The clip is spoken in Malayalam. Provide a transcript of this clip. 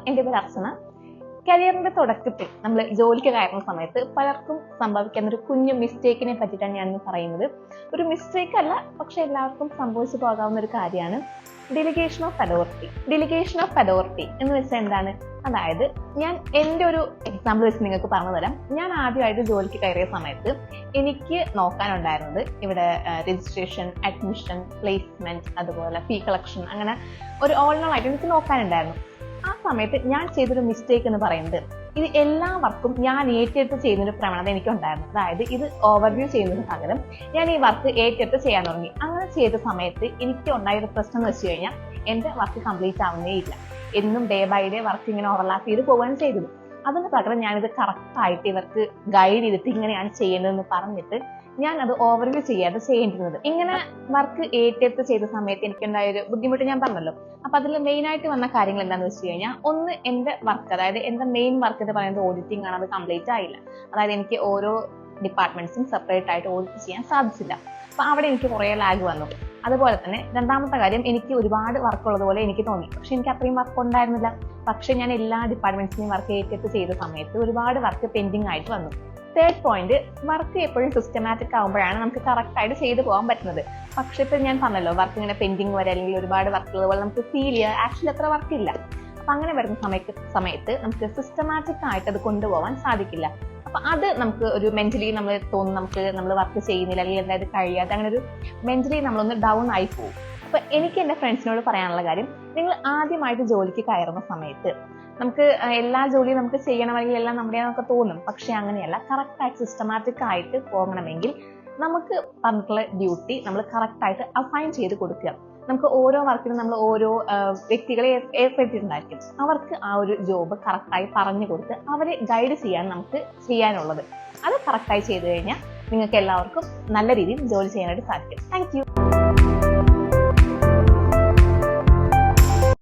എൻ്റെ പേര് അർച്ചന. കരിയറിന്റെ തുടക്കത്തിൽ നമ്മൾ ജോലിക്ക് കയറുന്ന സമയത്ത് പലർക്കും സംഭവിക്കുന്ന ഒരു കുഞ്ഞു മിസ്റ്റേക്കിനെ പറ്റിയിട്ടാണ് ഞാനിന്ന് പറയുന്നത്. ഒരു മിസ്റ്റേക്ക് അല്ല, പക്ഷെ എല്ലാവർക്കും സംഭവിച്ചു പോകാവുന്ന ഒരു കാര്യമാണ് delegation of authority. Delegation of authority എന്ന് വെച്ചാൽ എന്താണ്? അതായത് ഞാൻ എൻ്റെ ഒരു എക്സാമ്പിൾ വെച്ച് നിങ്ങൾക്ക് പറഞ്ഞു തരാം. ഞാൻ ആദ്യമായിട്ട് ജോലിക്ക് കയറിയ സമയത്ത് എനിക്ക് നോക്കാനുണ്ടായിരുന്നത് ഇവിടെ രജിസ്ട്രേഷൻ, അഡ്മിഷൻ, പ്ലേസ്മെന്റ്, അതുപോലെ ഫീ കളക്ഷൻ, അങ്ങനെ ഒരു ഓൾ ഇൻ ഓൾ ആയിട്ട് എനിക്ക് നോക്കാനുണ്ടായിരുന്നു. ആ സമയത്ത് ഞാൻ ചെയ്തൊരു മിസ്റ്റേക്ക് എന്ന് പറയുന്നത്, ഇത് എല്ലാ വർക്കും ഞാൻ ഏറ്റെടുത്ത് ചെയ്യുന്നൊരു പ്രവണത എനിക്കുണ്ടായിരുന്നു. അതായത് ഇത് ഓവർവ്യൂ ചെയ്യുന്നതിന് പകരം ഞാൻ ഈ വർക്ക് ഏറ്റെടുത്ത് ചെയ്യാൻ തുടങ്ങി. അങ്ങനെ ചെയ്ത സമയത്ത് എനിക്ക് ഉണ്ടായൊരു പ്രശ്നം എന്ന് വെച്ച് കഴിഞ്ഞാൽ എൻ്റെ വർക്ക് കംപ്ലീറ്റ് ആവുന്നേ ഇല്ല. എന്നും ഡേ ബൈ ഡേ വർക്ക് ഇങ്ങനെ ഓവർലാപ്പ് ചെയ്ത് പോവുകയാണ് ചെയ്തത്. അതിന് പകരം ഞാനിത് കറക്റ്റായിട്ട് ഇവർക്ക് ഗൈഡ് ചെയ്തിട്ട് ഇങ്ങനെയാണ് ചെയ്യേണ്ടതെന്ന് പറഞ്ഞിട്ട് ഞാൻ അത് ഓവർവ്യൂ ചെയ്യാതെ ചെയ്യേണ്ടിരുന്നത്. ഇങ്ങനെ വർക്ക് ഏറ്റെടുത്ത് ചെയ്ത സമയത്ത് എനിക്കുണ്ടായൊരു ബുദ്ധിമുട്ട് ഞാൻ പറഞ്ഞല്ലോ. അപ്പൊ അതിൽ മെയിൻ ആയിട്ട് വന്ന കാര്യങ്ങൾ എന്താണെന്ന് വെച്ച് കഴിഞ്ഞാൽ, ഒന്ന് എന്റെ വർക്ക്, അതായത് എന്റെ മെയിൻ വർക്ക് എന്ന് പറയുന്നത് ഓഡിറ്റിംഗ് ആണ്. അത് കംപ്ലീറ്റ് ആയില്ല. അതായത് എനിക്ക് ഓരോ ഡിപ്പാർട്ട്മെന്റ്സും സെപ്പറേറ്റ് ആയിട്ട് ഓഡിറ്റ് ചെയ്യാൻ സാധിച്ചില്ല. അപ്പൊ അവിടെ എനിക്ക് കുറെ ലാഗ് വന്നു. അതുപോലെ തന്നെ രണ്ടാമത്തെ കാര്യം, എനിക്ക് ഒരുപാട് വർക്ക് ഉള്ളതുപോലെ എനിക്ക് തോന്നി, പക്ഷെ എനിക്ക് അത്രയും വർക്ക് ഉണ്ടായിരുന്നില്ല. പക്ഷെ ഞാൻ എല്ലാ ഡിപ്പാർട്ട്മെന്റ്സിനെയും വർക്ക് ഏറ്റെടുത്ത് ചെയ്ത സമയത്ത് ഒരുപാട് വർക്ക് പെൻഡിങ് ആയിട്ട് വന്നു. തേർഡ് പോയിന്റ്, വർക്ക് എപ്പോഴും സിസ്റ്റമാറ്റിക് ആകുമ്പോഴാണ് നമുക്ക് കറക്റ്റ് ആയിട്ട് ചെയ്തു പോകാൻ പറ്റുന്നത്. പക്ഷെ ഇപ്പൊ ഞാൻ പറഞ്ഞല്ലോ, വർക്ക് ഇങ്ങനെ പെൻഡിങ് വരെ അല്ലെങ്കിൽ ഒരുപാട് വർക്ക് ഉള്ളതുപോലെ നമുക്ക് ഫീൽ ചെയ്യുക ആക്ച്വലി അത്ര വർക്ക് ഇല്ല. അപ്പൊ അങ്ങനെ വരുന്ന സമയത്ത് നമുക്ക് സിസ്റ്റമാറ്റിക് ആയിട്ട് അത് കൊണ്ടുപോകാൻ സാധിക്കില്ല. അപ്പൊ അത് നമുക്ക് ഒരു മെന്റലി നമ്മൾ തോന്നും, നമ്മൾ വർക്ക് ചെയ്യുന്നില്ല അല്ലെങ്കിൽ എന്തായത് കഴിയാതെ, അങ്ങനെ ഒരു മെന്റലി നമ്മളൊന്ന് ഡൗൺ ആയി പോകും. അപ്പൊ എനിക്ക് എന്റെ ഫ്രണ്ട്സിനോട് പറയാനുള്ള കാര്യം, നിങ്ങൾ ആദ്യമായിട്ട് ജോലിക്ക് കയറുന്ന സമയത്ത് നമുക്ക് എല്ലാ ജോലിയും നമുക്ക് ചെയ്യണമെങ്കിൽ എല്ലാം നമ്മുടെയാണെന്നൊക്കെ തോന്നും. പക്ഷെ അങ്ങനെയല്ല. കറക്റ്റ് ആയിട്ട് സിസ്റ്റമാറ്റിക് ആയിട്ട് പോകണമെങ്കിൽ നമുക്ക് പറഞ്ഞിട്ടുള്ള ഡ്യൂട്ടി നമ്മൾ കറക്റ്റ് ആയിട്ട് അസൈൻ ചെയ്ത് കൊടുക്കുക. നമുക്ക് ഓരോ വർക്കിനും നമ്മൾ ഓരോ വ്യക്തികളെ ഏർപ്പെടുത്തിയിട്ടുണ്ടായിരിക്കും. അവർക്ക് ആ ഒരു ജോബ് കറക്റ്റായി പറഞ്ഞു കൊടുത്ത് അവരെ ഗൈഡ് ചെയ്യാൻ നമുക്ക് ചെയ്യാനുള്ളത്. അത് കറക്റ്റായി ചെയ്തു കഴിഞ്ഞാൽ നിങ്ങൾക്ക് എല്ലാവർക്കും നല്ല രീതിയിൽ ജോലി ചെയ്യാനായിട്ട് സാധിക്കും. Thank you.